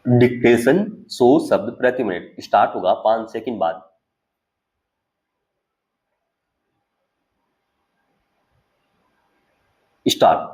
Dictation 100 शब्द प्रति minute start होगा 5 सेकंड बाद। स्टार्ट।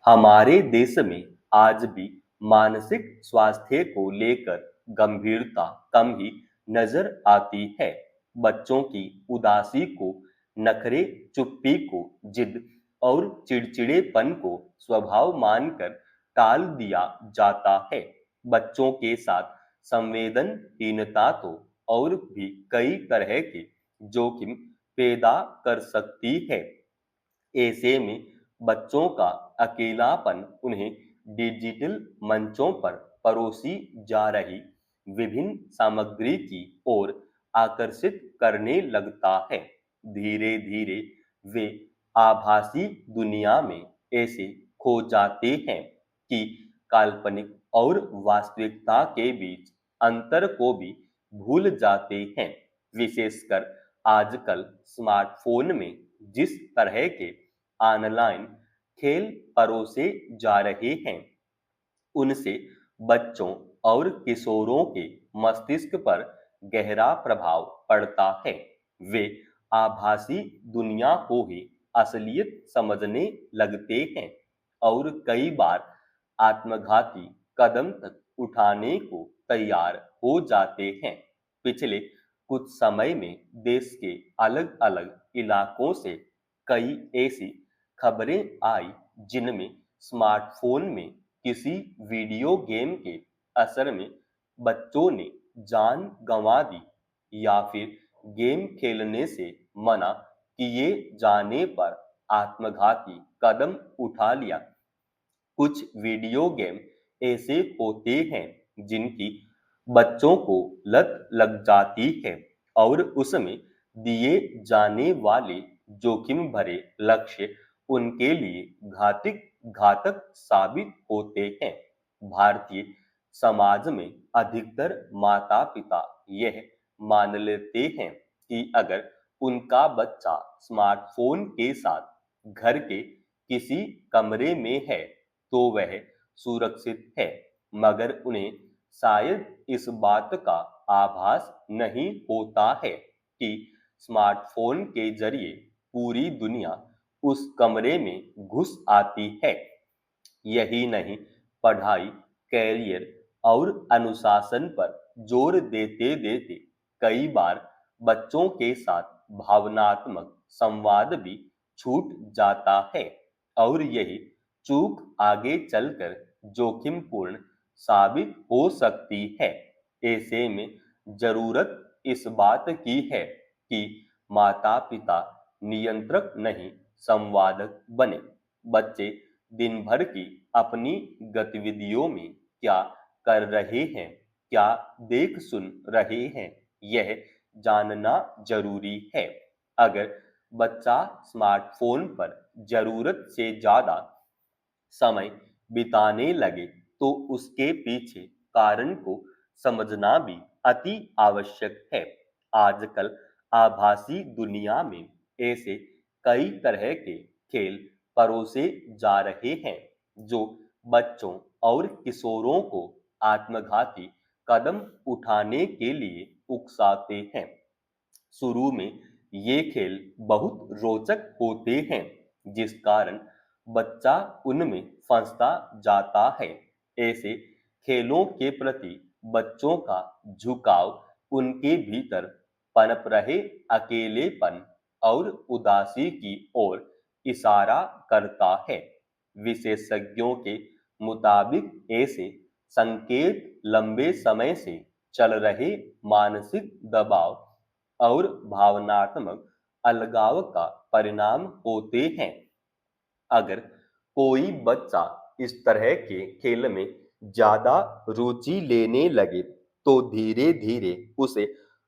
हमारे देश में आज भी मानसिक स्वास्थ्य को लेकर गंभीरता कम ही नजर आती है। बच्चों की उदासी को, नखरे, चुप्पी को, जिद और चिड़चिड़ेपन को स्वभाव मानकर टाल दिया जाता है। बच्चों के साथ संवेदनहीनता तो और भी कई तरह के जोखिम पैदा कर सकती है। ऐसे में बच्चों का अकेलापन उन्हें डिजिटल मंचों पर परोसी जा रही विभिन्न सामग्री की ओर आकर्षित करने लगता है। धीरे धीरे वे आभासी दुनिया में ऐसे खो जाते हैं कि काल्पनिक और वास्तविकता के बीच अंतर को भी भूल जाते हैं। विशेषकर आजकल स्मार्टफोन में जिस तरह के ऑनलाइन खेल परोसे जा रहे हैं, उनसे बच्चों और किशोरों के मस्तिष्क पर गहरा प्रभाव पड़ता है। वे आभासी दुनिया को ही असलियत समझने लगते हैं और कई बार आत्मघाती कदम तक उठाने को तैयार हो जाते हैं। पिछले कुछ समय में देश के अलग अलग इलाकों से कई ऐसी खबरें आई जिनमें स्मार्टफोन में किसी वीडियो गेम के असर में बच्चों ने जान गंवा दी या फिर गेम खेलने से मना किए जाने पर आत्मघाती कदम उठा लिया। कुछ वीडियो गेम ऐसे होते हैं जिनकी बच्चों को लत लग जाती है और उसमें दिए जाने वाले जोखिम भरे लक्ष्य उनके लिए घातक साबित होते हैं। भारतीय समाज में अधिकतर माता पिता यह मान लेते हैं कि अगर उनका बच्चा स्मार्टफोन के साथ घर के किसी कमरे में है तो वह सुरक्षित है, मगर उन्हें शायद इस बात का आभास नहीं होता है कि स्मार्टफोन के जरिए पूरी दुनिया उस कमरे में घुस आती है। यही नहीं, पढ़ाई, कैरियर और अनुशासन पर जोर देते देते कई बार बच्चों के साथ भावनात्मक संवाद भी छूट जाता है और यही चूक आगे चलकर जोखिमपूर्ण साबित हो सकती है। ऐसे में जरूरत इस बात की है कि माता पिता नियंत्रक नहीं, संवादक बने। बच्चे दिन भर की अपनी गतिविधियों में क्या कर रहे हैं, क्या देख सुन रहे हैं, यह जानना जरूरी है। अगर बच्चा स्मार्टफोन पर जरूरत से ज्यादा समय बिताने लगे तो उसके पीछे कारण को समझना भी अति आवश्यक है। आजकल आभासी दुनिया में ऐसे कई तरह के खेल परोसे जा रहे हैं जो बच्चों और किशोरों को आत्मघाती कदम उठाने के लिए उकसाते हैं। शुरू में ये खेल बहुत रोचक होते हैं, जिस कारण बच्चा उनमें फंसता जाता है। ऐसे खेलों के प्रति बच्चों का झुकाव उनके भीतर पनप रहे अकेलेपन और उदासी की ओर इशारा करता है। विशेषज्ञों के मुताबिक ऐसे संकेत लंबे समय से चल रहे मानसिक दबाव और भावनात्मक अलगाव का परिणाम होते हैं। अगर कोई बच्चा इस तरह के खेल में ज्यादा रुचि लेने लगे तो धीरे धीरे उसे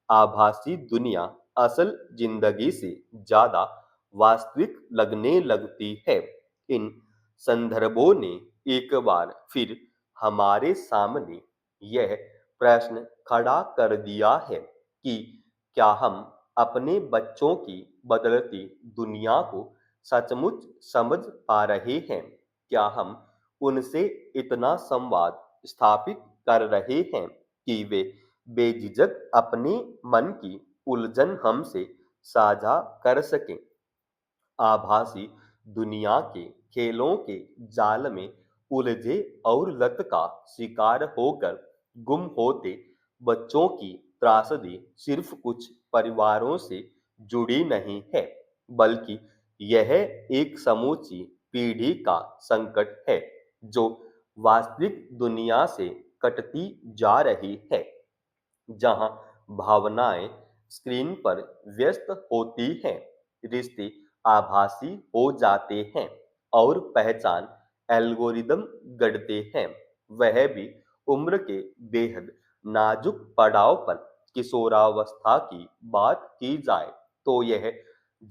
आभासी दुनिया असल जिंदगी से ज्यादा वास्तविक लगने लगती है। इन संदर्भों ने एक बार फिर हमारे सामने यह प्रश्न खड़ा कर दिया है कि क्या हम अपने बच्चों की बदलती दुनिया को सचमुच समझ पा रहे हैं? क्या हम उनसे इतना संवाद स्थापित कर रहे हैं कि वे बेझिझक अपने मन की उलझन हमसे साझा कर सकें। आभासी दुनिया के खेलों के जाल में उलझे और लत का शिकार होकर गुम होते बच्चों की त्रासदी सिर्फ कुछ परिवारों से जुड़ी नहीं है, बल्कि यह एक समूची पीढ़ी का संकट है जो वास्तविक दुनिया से कटती जा रही है, जहां भावनाएं स्क्रीन पर व्यस्त होती हैं, रिश्ते आभासी हो जाते हैं और पहचान एल्गोरिदम गढ़ते हैं। वह भी उम्र के बेहद नाजुक पड़ाव पर। किशोरावस्था की बात की जाए तो यह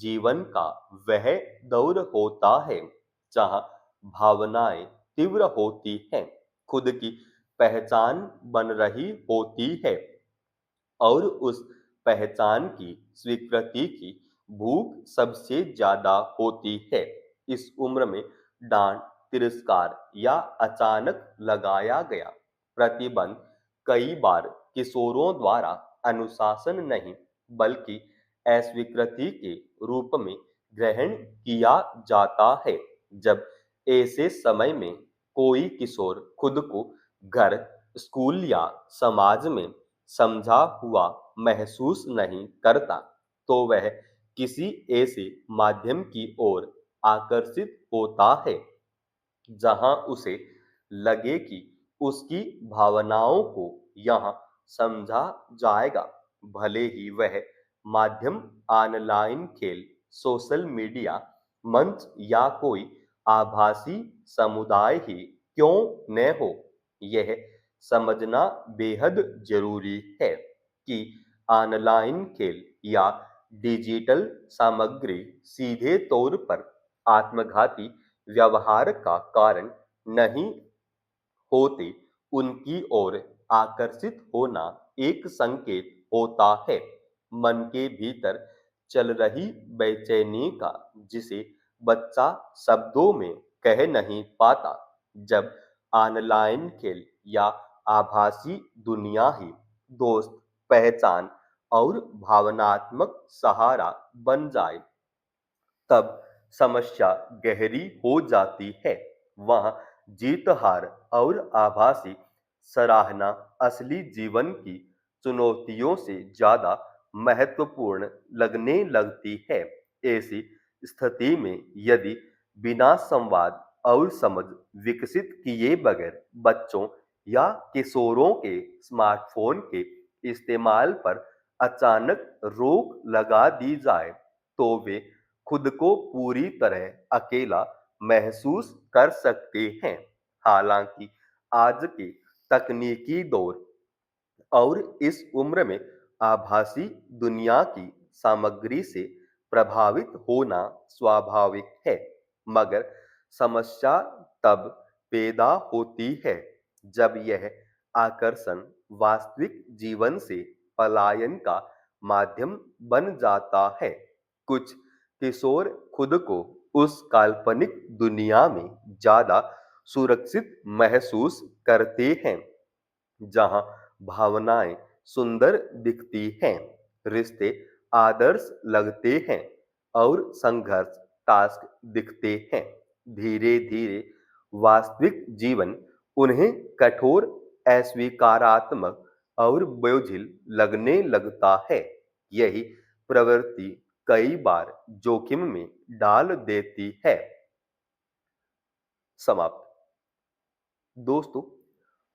जीवन का वह दौर होता है जहां भावनाएं तीव्र होती हैं, खुद की पहचान बन रही होती है और उस पहचान की स्वीकृति की भूख सबसे ज्यादा होती है। इस उम्र में डांट, तिरस्कार या अचानक लगाया गया प्रतिबंध कई बार किशोरों द्वारा अनुशासन नहीं बल्कि अस्वीकृति के रूप में ग्रहण किया जाता है। जब ऐसे समय में कोई किशोर खुद को घर, स्कूल या समाज में समझा हुआ महसूस नहीं करता, तो वह किसी ऐसे माध्यम की ओर आकर्षित होता है जहां उसे लगे कि उसकी भावनाओं को यहाँ समझा जाएगा, भले ही वह माध्यम ऑनलाइन खेल, सोशल मीडिया मंच या कोई आभासी समुदाय ही क्यों न हो। यह समझना बेहद जरूरी है कि ऑनलाइन खेल या डिजिटल सामग्री सीधे तौर पर आत्मघाती व्यवहार का कारण नहीं होते, उनकी ओर आकर्षित होना एक संकेत होता है, मन के भीतर चल रही बेचैनी का जिसे बच्चा शब्दों में कह नहीं पाता। जब ऑनलाइन खेल या आभासी दुनिया ही दोस्त, पहचान और भावनात्मक सहारा बन जाए, तब समस्या गहरी हो जाती है। वहां जीत हार और आभासी सराहना असली जीवन की चुनौतियों से ज्यादा महत्वपूर्ण लगने लगती है। ऐसी स्थिति में यदि बिना संवाद और समझ विकसित किए बगैर बच्चों या किशोरों के स्मार्टफोन के इस्तेमाल पर अचानक रोक लगा दी जाए, तो वे खुद को पूरी तरह अकेला महसूस कर सकते हैं। हालांकि आज के तकनीकी दौर और इस उम्र में आभासी दुनिया की सामग्री से प्रभावित होना स्वाभाविक है, मगर समस्या तब पैदा होती है जब यह आकर्षण वास्तविक जीवन से पलायन का माध्यम बन जाता है। कुछ किशोर खुद को उस काल्पनिक दुनिया में ज्यादा सुरक्षित महसूस करते हैं जहां भावनाएं सुंदर दिखती हैं, रिश्ते आदर्श लगते हैं और संघर्ष टास्क दिखते हैं। धीरे धीरे वास्तविक जीवन उन्हें कठोर, अस्वीकारात्मक और बोझिल लगने लगता है। यही प्रवृत्ति कई बार जोखिम में डाल देती है। समाप्त। दोस्तों,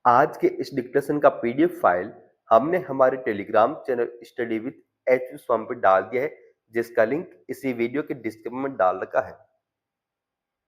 आज के इस डिस्कशन का पीडीएफ फाइल हमने हमारे Telegram channel study with H Swami पे डाल दिया है, जिसका लिंक इसी वीडियो के डिस्क्रिप्शन में डाल रखा है।